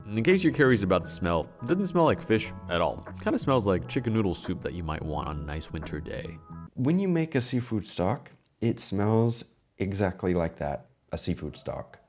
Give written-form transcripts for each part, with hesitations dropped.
In case you're curious about the smell, it doesn't smell like fish at all. It kind of smells like chicken noodle soup that you might want on a nice winter day. When you make a seafood stock, it smells exactly like that, a seafood stock.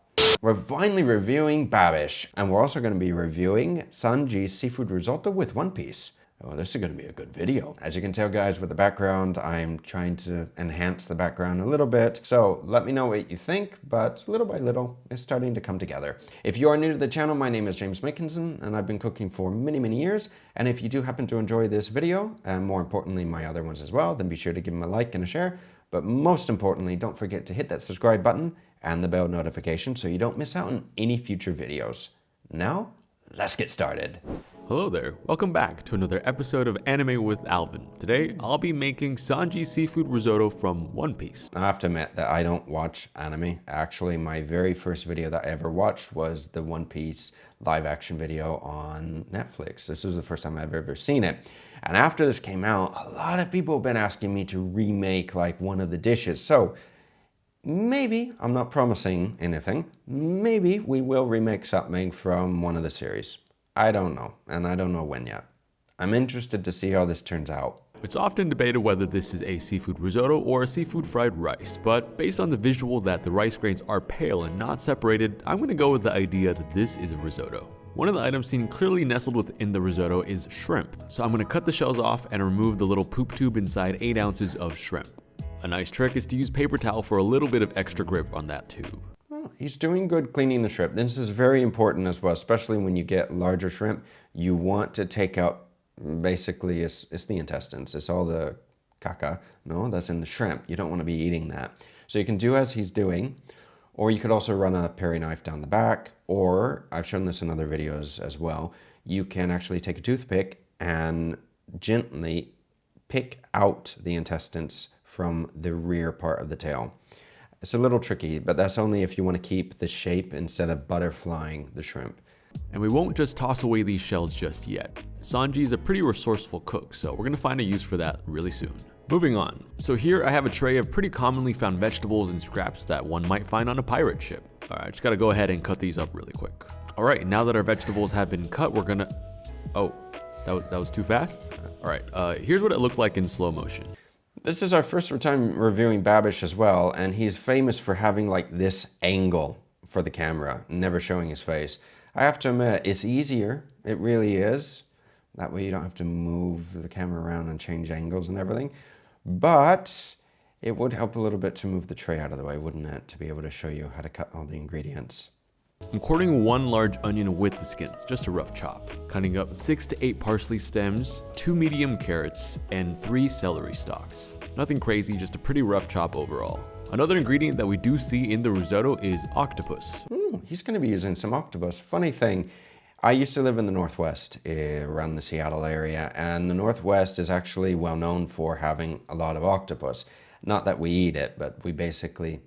We're finally reviewing Babish, and we're also going to be reviewing SANJI'S seafood risotto with one piece. Oh, this is going to be a good video. As you can tell, guys, with the background, I'm trying to enhance the background a little bit. So let me know what you think, but little by little, it's starting to come together. If you are new to the channel, my name is James Makinson, and I've been cooking for many, many years. And if you do happen to enjoy this video, and more importantly, my other ones as well, then be sure to give them a like and a share. But most importantly, don't forget to hit that subscribe button and the bell notification so you don't miss out on any future videos. Now, let's get started. Hello there, welcome back to another episode of Anime with Alvin. Today, I'll be making SANJI'S seafood risotto from One Piece. I have to admit that I don't watch anime. Actually, my very first video that I ever watched was the One Piece live action video on Netflix. This was the first time I've ever seen it. And after this came out, a lot of people have been asking me to remake like one of the dishes. So maybe, I'm not promising anything, maybe we will remake something from one of the series. I don't know, and I don't know when yet. I'm interested to see how this turns out. It's often debated whether this is a seafood risotto or a seafood fried rice, but based on the visual that the rice grains are pale and not separated, I'm going to go with the idea that this is a risotto. One of the items seen clearly nestled within the risotto is shrimp, so I'm going to cut the shells off and remove the little poop tube inside 8 ounces of shrimp. A nice trick is to use paper towel for a little bit of extra grip on that tube. He's doing good cleaning the shrimp. This is very important as well, especially when you get larger shrimp. You want to take out, basically, it's the intestines. It's all the caca, no, that's in the shrimp. You don't want to be eating that. So you can do as he's doing, or you could also run a peri knife down the back, or I've shown this in other videos as well. You can actually take a toothpick and gently pick out the intestines from the rear part of the tail. It's a little tricky, but that's only if you want to keep the shape instead of butterflying the shrimp. And we won't just toss away these shells just yet. Sanji's a pretty resourceful cook, so we're going to find a use for that really soon. Moving on. So here I have a tray of pretty commonly found vegetables and scraps that one might find on a pirate ship. Alright, just gotta go ahead and cut these up really quick. Alright, now that our vegetables have been cut, we're gonna... Oh, that was too fast? Alright, here's what it looked like in slow motion. This is our first time reviewing Babish as well, and he's famous for having like this angle for the camera, never showing his face. I have to admit, it's easier. It really is. That way you don't have to move the camera around and change angles and everything. But it would help a little bit to move the tray out of the way, wouldn't it? To be able to show you how to cut all the ingredients. I'm quartering 1 large onion with the skins, just a rough chop. Cutting up 6 to 8 parsley stems, 2 medium carrots, and 3 celery stalks. Nothing crazy, just a pretty rough chop overall. Another ingredient that we do see in the risotto is octopus. He's going to be using some octopus. Funny thing, I used to live in the Northwest, around the Seattle area, and the Northwest is actually well known for having a lot of octopus. Not that we eat it, but we basically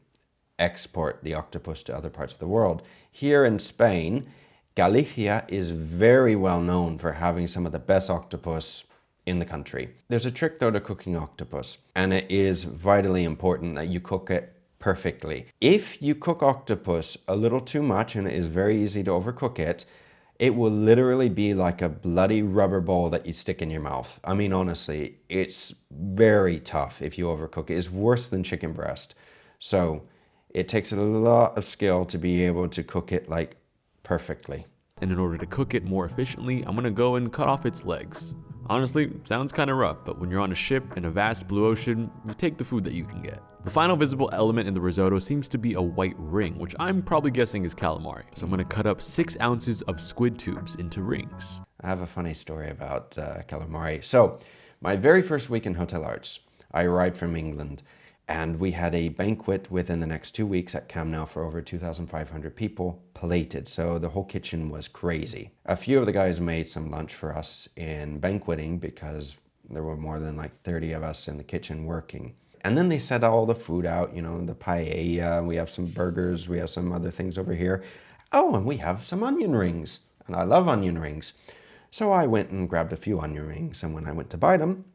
export the octopus to other parts of the world. Here in Spain, Galicia is very well known for having some of the best octopus in the country. There's a trick though to cooking octopus, and it is vitally important that you cook it perfectly. If you cook octopus a little too much, and it is very easy to overcook it, it will literally be like a bloody rubber ball that you stick in your mouth. I mean, honestly, it's very tough if you overcook it. It's worse than chicken breast. So it takes a lot of skill to be able to cook it like perfectly. And in order to cook it more efficiently, I'm gonna go and cut off its legs. Honestly, sounds kinda rough, but when you're on a ship in a vast blue ocean, you take the food that you can get. The final visible element in the risotto seems to be a white ring, which I'm probably guessing is calamari. So I'm gonna cut up 6 ounces of squid tubes into rings. I have a funny story about calamari. So my very first week in Hotel Arts, I arrived from England, and we had a banquet within the next 2 weeks at Cam Now for over 2,500 people, plated, so the whole kitchen was crazy. A few of the guys made some lunch for us in banqueting because there were more than like 30 of us in the kitchen working. And then they set all the food out, you know, the paella, we have some burgers, we have some other things over here. Oh, and we have some onion rings, and I love onion rings. So I went and grabbed a few onion rings, and when I went to buy them,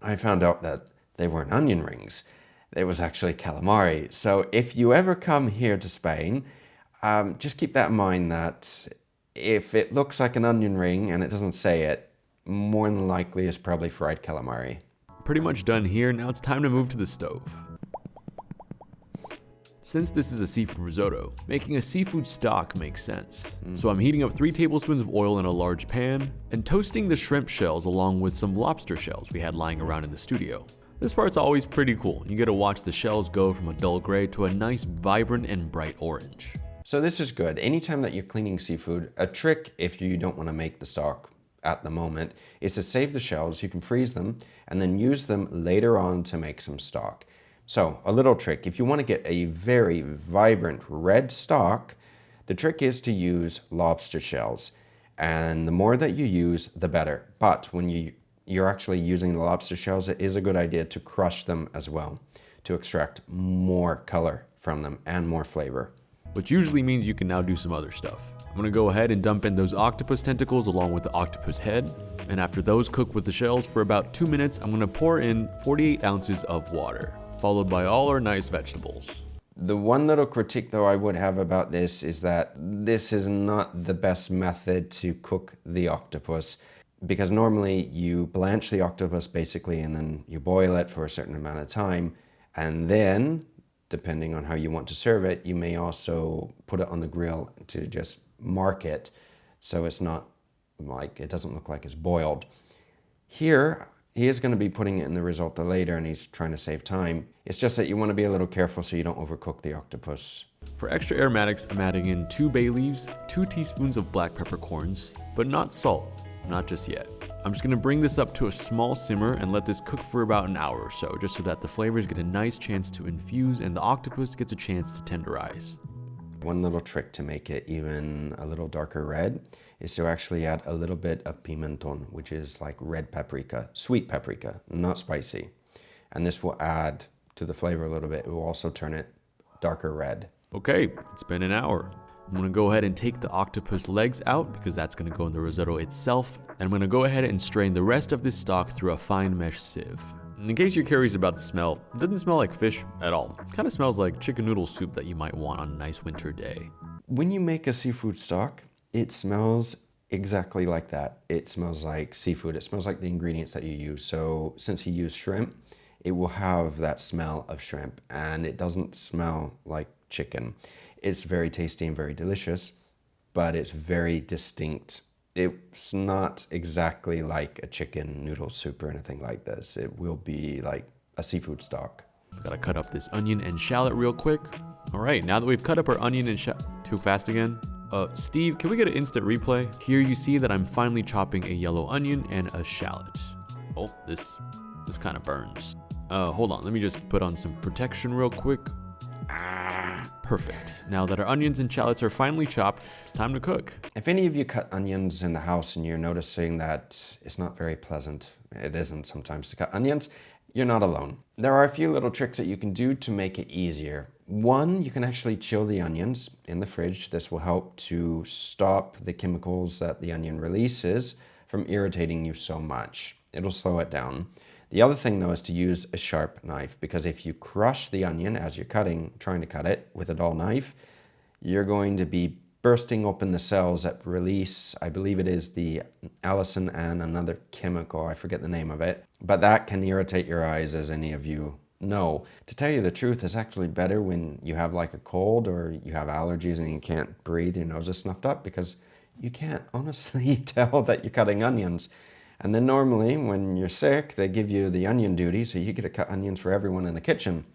I found out that they weren't onion rings. It was actually calamari. So if you ever come here to Spain, just keep that in mind that If it looks like an onion ring and it doesn't say it, more than likely it's probably fried calamari. Pretty much done here, now it's time to move to the stove. Since this is a seafood risotto, making a seafood stock makes sense. So I'm heating up 3 tablespoons of oil in a large pan and toasting the shrimp shells along with some lobster shells we had lying around in the studio. This part's always pretty cool. You get to watch the shells go from a dull gray to a nice vibrant and bright orange. So this is good. Anytime that you're cleaning seafood, a trick if you don't want to make the stock at the moment is to save the shells. You can freeze them and then use them later on to make some stock. So a little trick, if you want to get a very vibrant red stock, the trick is to use lobster shells. And the more that you use, the better. But when you're actually using the lobster shells, it is a good idea to crush them as well to extract more color from them and more flavor. Which usually means you can now do some other stuff. I'm gonna go ahead and dump in those octopus tentacles along with the octopus head. And after those cook with the shells for about 2 minutes, I'm gonna pour in 48 ounces of water, followed by all our nice vegetables. The one little critique though I would have about this is that this is not the best method to cook the octopus, because normally you blanch the octopus basically and then you boil it for a certain amount of time, and then depending on how you want to serve it, you may also put it on the grill to just mark it so it's not like, it doesn't look like it's boiled. Here, he is going to be putting it in the risotto later and he's trying to save time. It's just that you want to be a little careful so you don't overcook the octopus. For extra aromatics, I'm adding in 2 bay leaves, 2 teaspoons of black peppercorns, but not salt, not just yet. I'm just gonna bring this up to a small simmer and let this cook for about an hour or so, just so that the flavors get a nice chance to infuse and the octopus gets a chance to tenderize. One little trick to make it even a little darker red is to actually add a little bit of pimenton, which is like red paprika, sweet paprika, not spicy. And this will add to the flavor a little bit. It will also turn it darker red. Okay, it's been an hour. I'm gonna go ahead and take the octopus legs out because that's gonna go in the risotto itself. And I'm gonna go ahead and strain the rest of this stock through a fine mesh sieve. In case you're curious about the smell, it doesn't smell like fish at all. It kind of smells like chicken noodle soup that you might want on a nice winter day. When you make a seafood stock, it smells exactly like that. It smells like seafood. It smells like the ingredients that you use. So since you use shrimp, it will have that smell of shrimp and it doesn't smell like chicken. It's very tasty and very delicious, but it's very distinct. It's not exactly like a chicken noodle soup or anything like this. It will be like a seafood stock. Gotta cut up this onion and shallot real quick. All right, now that we've cut up our onion and too fast again? Steve, can we get an instant replay? Here you see that I'm finally chopping a yellow onion and a shallot. Oh, this kind of burns. Hold on, let me just put on some protection real quick. Perfect. Now that our onions and shallots are finally chopped, it's time to cook. If any of you cut onions in the house and you're noticing that it's not very pleasant, it isn't sometimes to cut onions, you're not alone. There are a few little tricks that you can do to make it easier. One, you can actually chill the onions in the fridge. This will help to stop the chemicals that the onion releases from irritating you so much. It'll slow it down. The other thing though is to use a sharp knife, because if you crush the onion as you're trying to cut it with a dull knife, you're going to be bursting open the cells that release, I believe it is the allicin and another chemical, I forget the name of it, but that can irritate your eyes, as any of you know. To tell you the truth, it's actually better when you have like a cold or you have allergies and you can't breathe, your nose is snuffed up, because you can't honestly tell that you're cutting onions. And then normally when you're sick, they give you the onion duty, so you get to cut onions for everyone in the kitchen.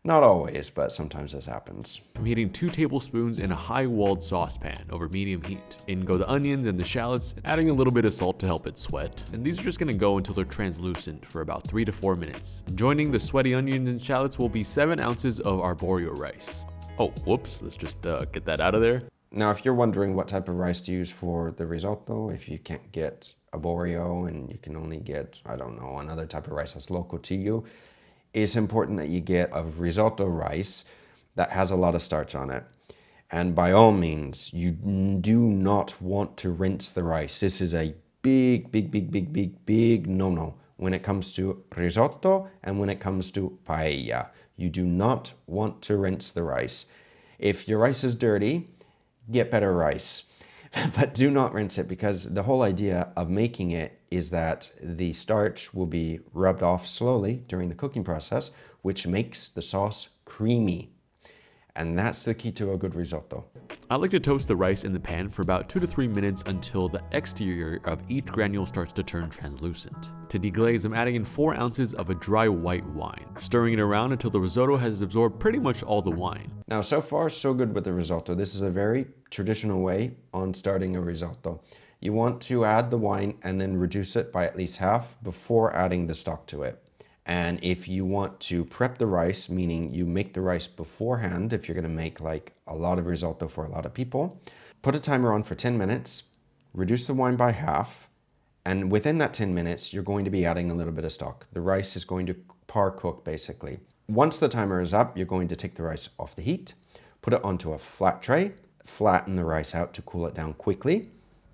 Not always, but sometimes this happens. I'm heating 2 tablespoons in a high-walled saucepan over medium heat. In go the onions and the shallots, adding a little bit of salt to help it sweat. And these are just gonna go until they're translucent for about 3 to 4 minutes. Joining the sweaty onions and shallots will be 7 ounces of arborio rice. Oh, whoops, let's just get that out of there. Now, if you're wondering what type of rice to use for the risotto, if you can't get arborio and you can only get, I don't know, another type of rice that's local to you, it's important that you get a risotto rice that has a lot of starch on it. And by all means, you do not want to rinse the rice. This is a big no-no when it comes to risotto and when it comes to paella. You do not want to rinse the rice. If your rice is dirty, get better rice. but do not rinse it, because the whole idea of making it is that the starch will be rubbed off slowly during the cooking process, which makes the sauce creamy. And that's the key to a good risotto. I like to toast the rice in the pan for about 2 to 3 minutes until the exterior of each granule starts to turn translucent. To deglaze, I'm adding in 4 ounces of a dry white wine, stirring it around until the risotto has absorbed pretty much all the wine. Now, so far, so good with the risotto. This is a very traditional way on starting a risotto. You want to add the wine and then reduce it by at least half before adding the stock to it. And if you want to prep the rice, meaning you make the rice beforehand, if you're going to make like a lot of risotto for a lot of people, put a timer on for 10 minutes, reduce the wine by half, and within that 10 minutes, you're going to be adding a little bit of stock. The rice is going to par cook basically. Once the timer is up, you're going to take the rice off the heat, put it onto a flat tray, flatten the rice out to cool it down quickly.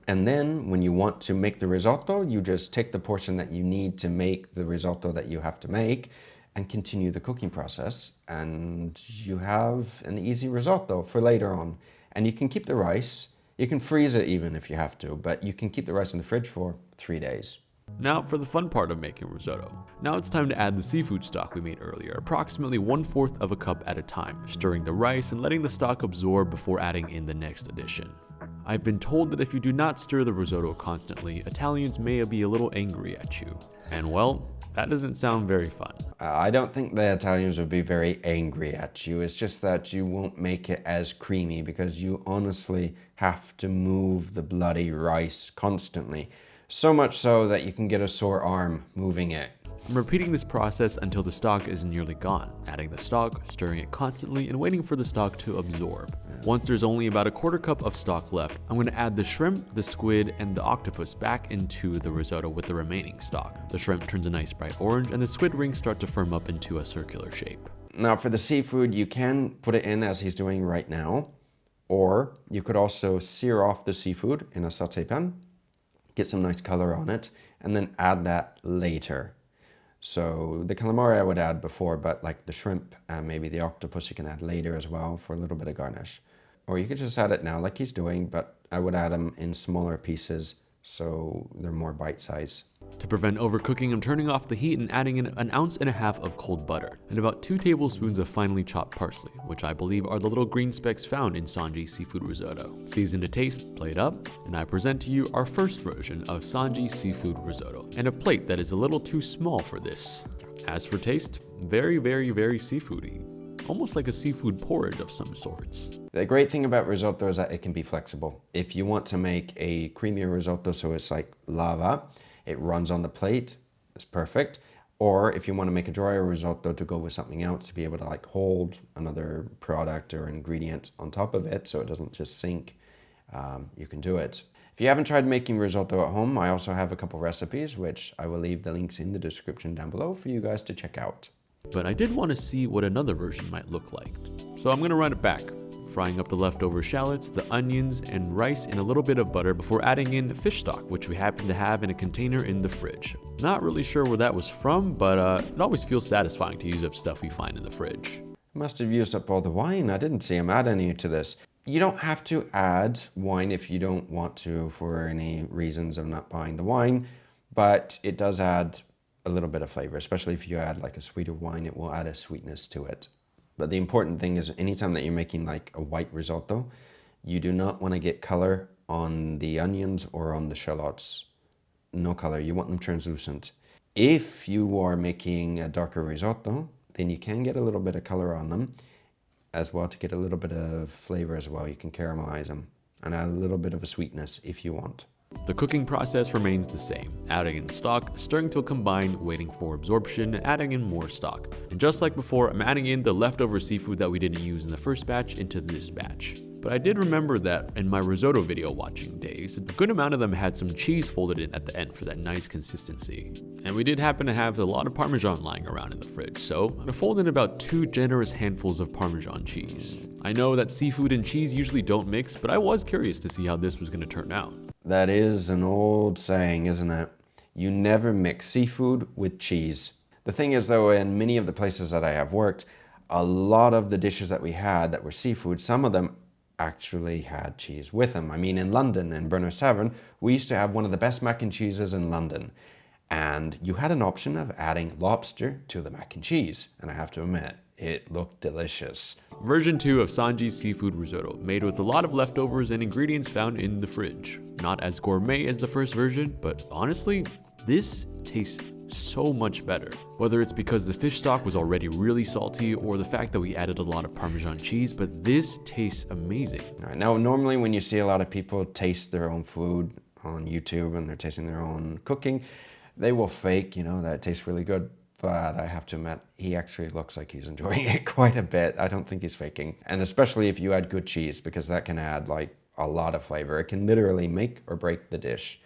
And then when you want to make the risotto, you just take the portion that you need to make the risotto that you have to make and continue the cooking process. And you have an easy risotto for later on. And you can keep the rice, you can freeze it even if you have to, but you can keep the rice in the fridge for 3 days. Now for the fun part of making risotto. Now it's time to add the seafood stock we made earlier, approximately 1/4 of a cup at a time, stirring the rice and letting the stock absorb before adding in the next addition. I've been told that if you do not stir the risotto constantly, Italians may be a little angry at you. And well, that doesn't sound very fun. I don't think the Italians would be very angry at you. It's just that you won't make it as creamy because you honestly have to move the bloody rice constantly. So much so that you can get a sore arm moving it. I'm repeating this process until the stock is nearly gone, adding the stock, stirring it constantly, and waiting for the stock to absorb. Once there's only about a 1/4 cup of stock left, I'm going to add the shrimp, the squid, and the octopus back into the risotto with the remaining stock. The shrimp turns a nice bright orange, and the squid rings start to firm up into a circular shape. Now for the seafood, you can put it in as he's doing right now, or you could also sear off the seafood in a sauté pan, get some nice color on it, and then add that later. So the calamari I would add before, but like the shrimp and maybe the octopus you can add later as well for a little bit of garnish. Or you could just add it now like he's doing, but I would add them in smaller pieces so they're more bite size. To prevent overcooking, I'm turning off the heat and adding in 1.5 ounces of cold butter and about 2 tablespoons of finely chopped parsley, which I believe are the little green specks found in SANJI'S seafood risotto. Season to taste, plate up, and I present to you our first version of SANJI'S seafood risotto, and a plate that is a little too small for this. As for taste, very, very, very seafoody. Almost like a seafood porridge of some sorts. The great thing about risotto is that it can be flexible. If you want to make a creamier risotto so it's like lava, it runs on the plate, it's perfect. Or if you want to make a drier risotto to go with something else to be able to like hold another product or ingredient on top of it so it doesn't just sink, you can do it. If you haven't tried making risotto at home, I also have a couple recipes, which I will leave the links in the description down below for you guys to check out. But I did want to see what another version might look like. So I'm going to run it back, frying up the leftover shallots, the onions, and rice in a little bit of butter before adding in fish stock, which we happen to have in a container in the fridge. Not really sure where that was from, but it always feels satisfying to use up stuff we find in the fridge. Must have used up all the wine. I didn't see him add any to this. You don't have to add wine if you don't want to for any reasons of not buying the wine, but it does add a little bit of flavor, especially if you add like a sweeter wine, it will add a sweetness to it. But the important thing is anytime that you're making like a white risotto, you do not want to get color on the onions or on the shallots. No color, you want them translucent. If you are making a darker risotto, then you can get a little bit of color on them as well to get a little bit of flavor as well. You can caramelize them and add a little bit of a sweetness if you want. The cooking process remains the same, adding in stock, stirring till combined, waiting for absorption, adding in more stock. And just like before, I'm adding in the leftover seafood that we didn't use in the first batch into this batch. But I did remember that in my risotto video watching days, a good amount of them had some cheese folded in at the end for that nice consistency. And we did happen to have a lot of Parmesan lying around in the fridge, so I'm gonna fold in about 2 generous handfuls of Parmesan cheese. I know that seafood and cheese usually don't mix, but I was curious to see how this was gonna turn out. That is an old saying, isn't it? You never mix seafood with cheese. The thing is though, in many of the places that I have worked, a lot of the dishes that we had that were seafood, some of them actually had cheese with them. I mean, in London, in Berners Tavern, we used to have one of the best mac and cheeses in London. And you had an option of adding lobster to the mac and cheese. And I have to admit, it looked delicious. Version 2 of Sanji's seafood risotto, made with a lot of leftovers and ingredients found in the fridge. Not as gourmet as the first version, but honestly, this tastes so much better. Whether it's because the fish stock was already really salty or the fact that we added a lot of Parmesan cheese, but this tastes amazing. All right, now, normally when you see a lot of people taste their own food on YouTube and they're tasting their own cooking, they will fake, that it tastes really good. But I have to admit, he actually looks like he's enjoying it quite a bit. I don't think he's faking. And especially if you add good cheese, because that can add like a lot of flavor. It can literally make or break the dish.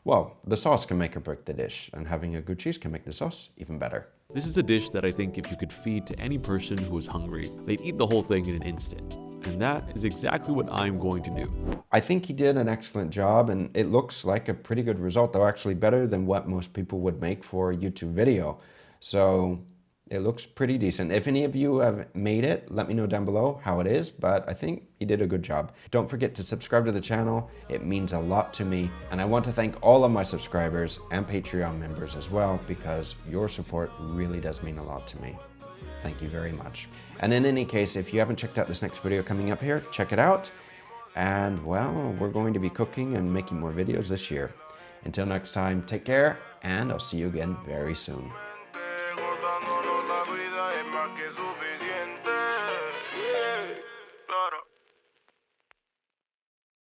Well, the sauce can make or break the dish, and having a good cheese can make the sauce even better. This is a dish that I think if you could feed to any person who was hungry, they'd eat the whole thing in an instant. And that is exactly what I'm going to do. I think he did an excellent job, and it looks like a pretty good result, though actually better than what most people would make for a YouTube video. So it looks pretty decent. If any of you have made it, let me know down below how it is, but I think he did a good job. Don't forget to subscribe to the channel. It means a lot to me. And I want to thank all of my subscribers and Patreon members as well, because your support really does mean a lot to me. Thank you very much. And in any case, if you haven't checked out this next video coming up here, check it out. And well, we're going to be cooking and making more videos this year. Until next time, take care, and I'll see you again very soon. que suficiente.